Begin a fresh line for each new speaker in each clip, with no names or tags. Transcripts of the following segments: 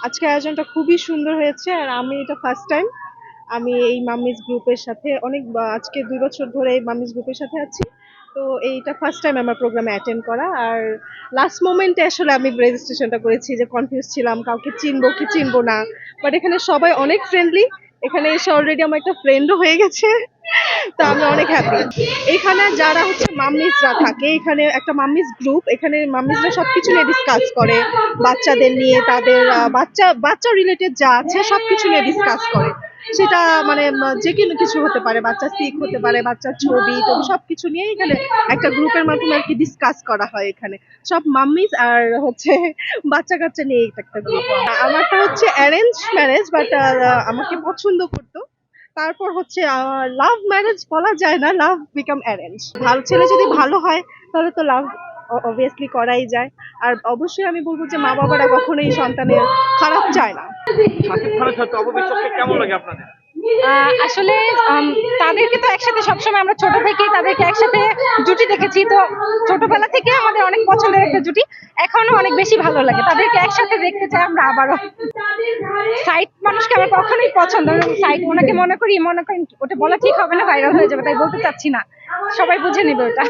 আজকে আয়োজনটা খুবই সুন্দর হয়েছে আর আমি এটা ফার্স্ট টাইম আমি এই মাম্মিজ গ্রুপের সাথে আজকে 2 বছর ধরে এই মাম্মিজ গ্রুপের সাথে আছি। তো এইটা ফার্স্ট টাইম আমার প্রোগ্রামে অ্যাটেন্ড করা। আর লাস্ট মোমেন্টে আসলে আমি রেজিস্ট্রেশনটা করেছি, যে কনফিউজ ছিলাম কাউকে চিনবো কি চিনবো না। বাট এখানে সবাই অনেক ফ্রেন্ডলি। এখানে এসে অলরেডি আমার একটা ফ্রেন্ডও হয়ে গেছে। তো আমি অনেক হ্যাপি। এখানে যারা হচ্ছে মাম্মিসরা থাকে, এখানে একটা মাম্মিস গ্রুপ, এখানে মাম্মিসরা সবকিছু নিয়ে ডিসকাস করে। বাচ্চাদের নিয়ে, তাদের বাচ্চা রিলেটেড যা আছে সবকিছু নিয়ে ডিসকাস করে। সেটা মানে যে কোনো কিছু হতে পারে, বাচ্চা সিক হতে পারে, বাচ্চার ছবি টবি সবকিছু নিয়ে এখানে একটা গ্রুপের মাধ্যমে আর কি ডিসকাস করা হয়। এখানে সব মাম্মিস আর হচ্ছে বাচ্চা কাচ্চা নিয়ে একটা গ্রুপ। আমারটা হচ্ছে অ্যারেঞ্জ ম্যারেজ, বাট আমাকে পছন্দ করতো। তারপর হচ্ছে লাভ ম্যারেজ বলা যায় না, লাভ বিকাম অ্যারেঞ্জ। ভালো ছেলে যদি ভালো হয় তাহলে তো লাভ অবভিয়াসলি করাই যায়। আর অবশ্যই আমি বলবো যে মা বাবারা কখনোই সন্তানের খারাপ চায় না।
শাকিব খানের সাথে অপবিশ্বাসকে কেমন লাগে আপনাদের?
আসলে তাদেরকে তো একসাথে সবসময় আমরা ছোট থেকেই তাদেরকে একসাথে জুটি দেখেছি, তো ছোটবেলা থেকে আমাদের অনেক পছন্দের একটা জুটি। এখনো অনেক বেশি ভালো লাগে তাদেরকে একসাথে দেখতে চাই আমরা আবারও। সাইড মানুষকে আমার কখনোই পছন্দ না, সাইড ওনাকে মনে করি ওটা বলা ঠিক হবে না, ভাইরাল হয়ে যাবে, তাই বলতে চাচ্ছি না, সবাই বুঝে নেবে ওটা।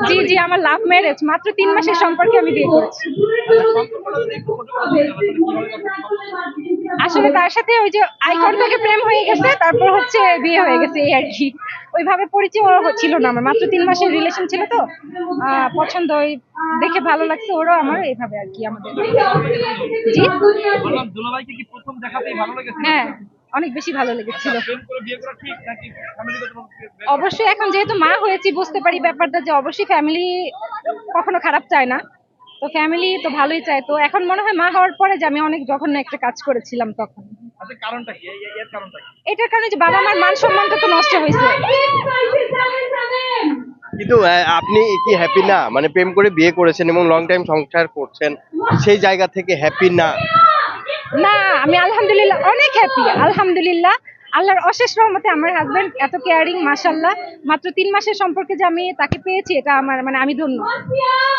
জি জি, আমার লাভ ম্যারেজ, মাত্র 3 মাসের সম্পর্কে আমি বিয়ে করেছি। আসলে তার সাথে ওই যে আইকন থেকে প্রেম হয়ে গেছে, তারপর হচ্ছে বিয়ে হয়ে গেছে, এই আর কি। ওইভাবে পরিচয় ছিল না, আমার মাত্র 3 মাসের রিলেশন ছিল, তো পছন্দ ওই দেখে ভালো লাগছে, ওরও আমার, এইভাবে আর কি আমাদের। জি,
দুলাভাইকে কি প্রথম দেখাতেই ভালো লেগেছে?
হ্যাঁ, অনেক বেশি ভালো লেগেছিল।
প্রেম করে বিয়ে করা ঠিক নাকি ফ্যামিলিগত?
অবশ্যই এখন যেহেতু মা হয়েছি বুঝতে পারি ব্যাপারটা, যে অবশ্যই ফ্যামিলি কখনো খারাপ চায় না, তো ফ্যামিলি তো ভালোই চায়। তো এখন মনে হয় মা হওয়ার পরে যে আমি অনেক জঘন্য একটা কাজ করেছিলাম তখন।
আচ্ছা, কারণটা কি? এর কারণটা কি?
এটার কারণে যে বাবা মার মান সম্মানটা তো নষ্ট হয়েছে।
কিন্তু আপনি কি হ্যাপি না, মানে প্রেম করে বিয়ে করেছেন এবং লং টাইম সংসার করছেন, সেই জায়গা থেকে হ্যাপি না?
না, আমি আলহামদুলিল্লাহ অনেক হ্যাপি, আলহামদুলিল্লাহ। আল্লাহর অশেষ রহমতে আমার হাজবেন্ড এত কেয়ারিং, মাশাআল্লাহ। মাত্র 3 মাসের সম্পর্কে যে আমি তাকে পেয়েছি, এটা আমার মানে আমি ধন্য।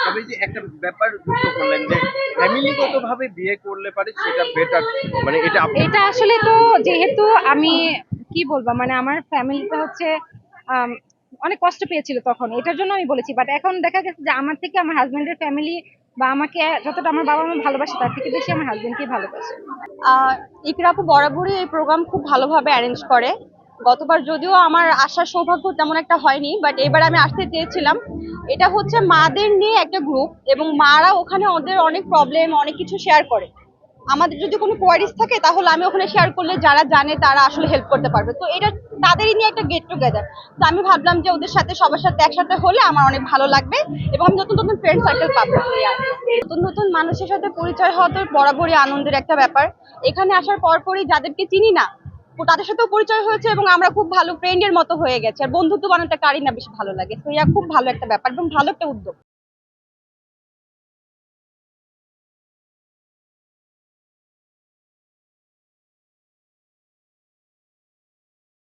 তবে যে একটা ব্যাপার যুক্ত করলেন যে ফ্যামিলিগত ভাবে বিয়ে করলে পারে সেটা বেটার, মানে এটা
এটা আসলে তো যেহেতু আমি কি বলবো, মানে আমার ফ্যামিলিটা হচ্ছে আম, অনেক কষ্ট পেয়েছিল তখন, এটার জন্য আমি বলেছি। বাট এখন দেখা গেছে যে আমার থেকে আমার হাজবেন্ডের ফ্যামিলি বা আমাকে যতটা আমার বাবা মা ভালোবাসে, তার থেকে বেশি আমার হাজবেন্ডকে ভালোবাসে।
ইকরা আপু বরাবরই এই প্রোগ্রাম খুব ভালোভাবে অ্যারেঞ্জ করে। গতবার যদিও আমার আসার সৌভাগ্য তেমন একটা হয়নি, বাট এবার আমি আসতে চেয়েছিলাম। এটা হচ্ছে মাদের নিয়ে একটা গ্রুপ, এবং মারা ওখানে ওদের অনেক প্রবলেম, অনেক কিছু শেয়ার করে। আমাদের যদি কোনো কোয়ারিজ থাকে তাহলে আমি ওখানে শেয়ার করলে যারা জানে তারা আসলে হেল্প করতে পারবে। তো এটা তাদেরই নিয়ে একটা গেট টুগেদার। তো আমি ভাবলাম যে ওদের সাথে সবার সাথে একসাথে হলে আমার অনেক ভালো লাগবে, এবং আমি নতুন নতুন ফ্রেন্ড সার্কেল পাবো। নতুন নতুন মানুষের সাথে পরিচয় হওয়া তো বরাবরই আনন্দের একটা ব্যাপার। এখানে আসার পরপরই যাদেরকে চিনি না তাদের সাথেও পরিচয় হয়েছে, এবং আমরা খুব ভালো ফ্রেন্ডের মতো হয়ে গেছে। আর বন্ধুত্ব বানাতে কারই না বেশি ভালো লাগে, তো খুব ভালো একটা ব্যাপার এবং ভালো একটা উদ্যোগ।